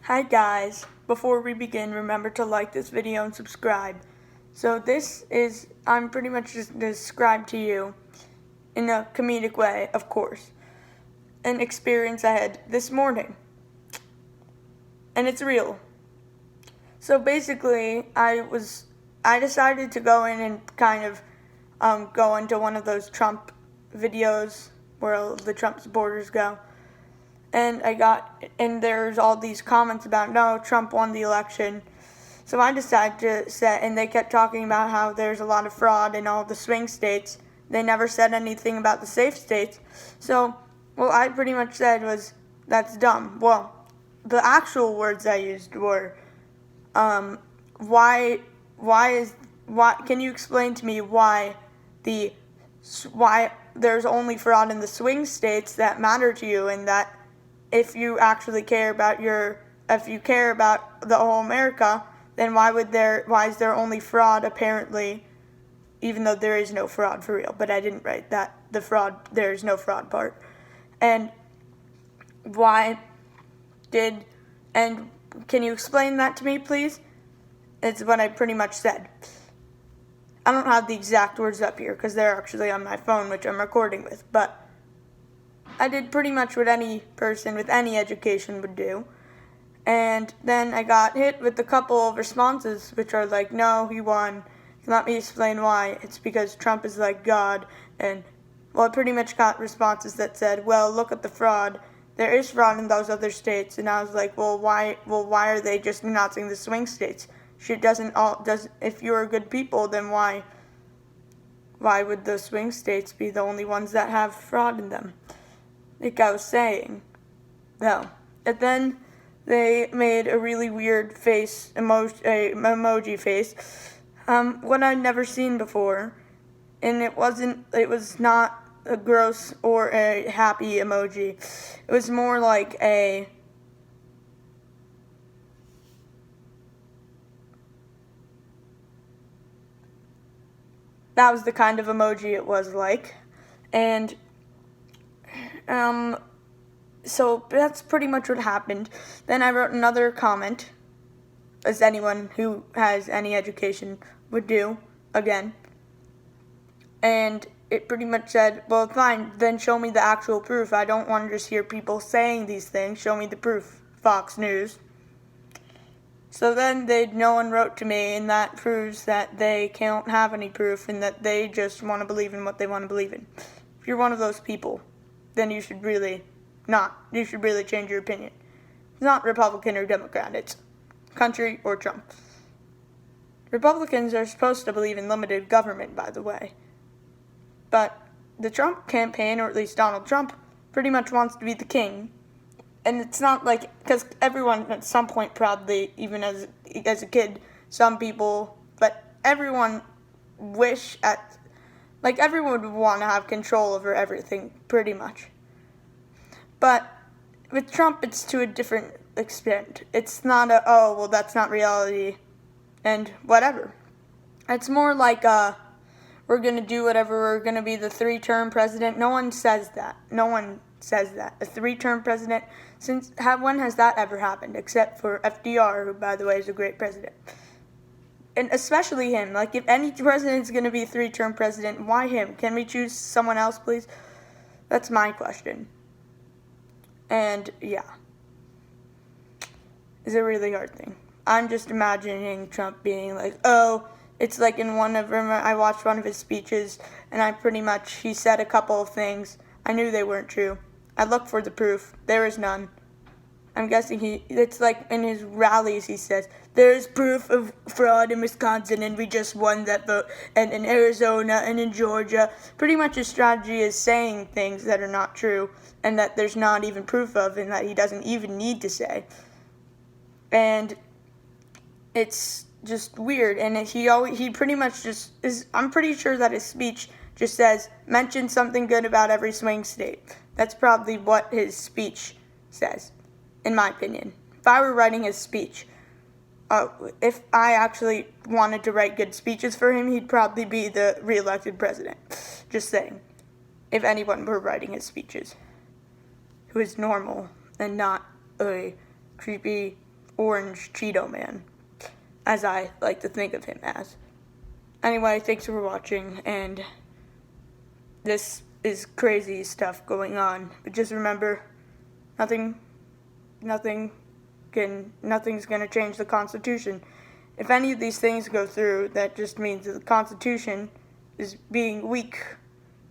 Hi guys, before we begin, remember to like this video and subscribe. So I'm pretty much just describe to you, in a comedic way, of course, an experience I had this morning. And it's real. So basically, I decided to go in and kind of go into one of those Trump videos where the Trump supporters go. And there's all these comments about, no, Trump won the election. So I decided to set, and they kept talking about how there's a lot of fraud in all the swing states. They never said anything about the safe states. So what I pretty much said was, that's dumb. Well, the actual words I used were, why can you explain to me why there's only fraud in the swing states that matter to you, and that if you actually care about the whole America, then why is there only fraud apparently, even though there is no fraud for real? But I didn't write that, there is no fraud part. And can you explain that to me, please? It's what I pretty much said. I don't have the exact words up here because they're actually on my phone, which I'm recording with, but I did pretty much what any person with any education would do. And then I got hit with a couple of responses, which are like, no, he won. Let me explain why. It's because Trump is like God. And, well, I pretty much got responses that said, well, look at the fraud. There is fraud in those other states. And I was like, well, why are they just denouncing the swing states? If you're good people, then why would the swing states be the only ones that have fraud in them? Like I was saying, though. And then they made a really weird emoji face, what I'd never seen before. And it was not a gross or a happy emoji. It was more like that was the kind of emoji it was like. And so that's pretty much what happened. Then I wrote another comment, as anyone who has any education would do, again. And it pretty much said, well, fine, then show me the actual proof. I don't want to just hear people saying these things. Show me the proof, Fox News. So then no one wrote to me, and that proves that they can't have any proof and that they just want to believe in what they want to believe in. If you're one of those people, then you should really change your opinion. It's not Republican or Democrat, it's country or Trump. Republicans are supposed to believe in limited government, by the way. But the Trump campaign, or at least Donald Trump, pretty much wants to be the king. And it's not like, because everyone at some point probably, even as a kid, some people, but everyone everyone would want to have control over everything, pretty much. But with Trump, it's to a different extent. It's not that's not reality, and whatever. It's more like, we're going to do whatever, we're going to be the 3-term president. No one says that. A 3-term president, when has that ever happened? Except for FDR, who, by the way, is a great president. And especially him. Like, if any president is going to be a 3-term president, why him? Can we choose someone else, please? That's my question. And, yeah. It's a really hard thing. I'm just imagining Trump being like, it's like I watched one of his speeches, and he said a couple of things. I knew they weren't true. I looked for the proof. There is none. I'm guessing it's like in his rallies he says, there's proof of fraud in Wisconsin and we just won that vote, and in Arizona and in Georgia. Pretty much his strategy is saying things that are not true and that there's not even proof of and that he doesn't even need to say. And it's just weird, and he pretty much just is. I'm pretty sure that his speech just says, mention something good about every swing state. That's probably what his speech says, in my opinion. If I were writing his speech, if I actually wanted to write good speeches for him, he'd probably be the re-elected president. Just saying. If anyone were writing his speeches, who is normal and not a creepy Orange Cheeto Man, as I like to think of him as. Anyway, thanks for watching, and this is crazy stuff going on. But just remember, nothing's gonna change the Constitution. If any of these things go through, that just means that the Constitution is being weak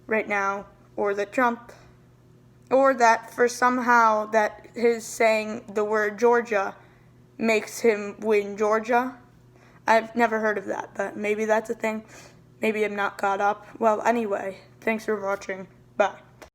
right now, or that Trump, or that for somehow that his saying the word Georgia makes him win Georgia. I've never heard of that, but maybe that's a thing. Maybe I'm not caught up. Well, anyway, thanks for watching. Bye.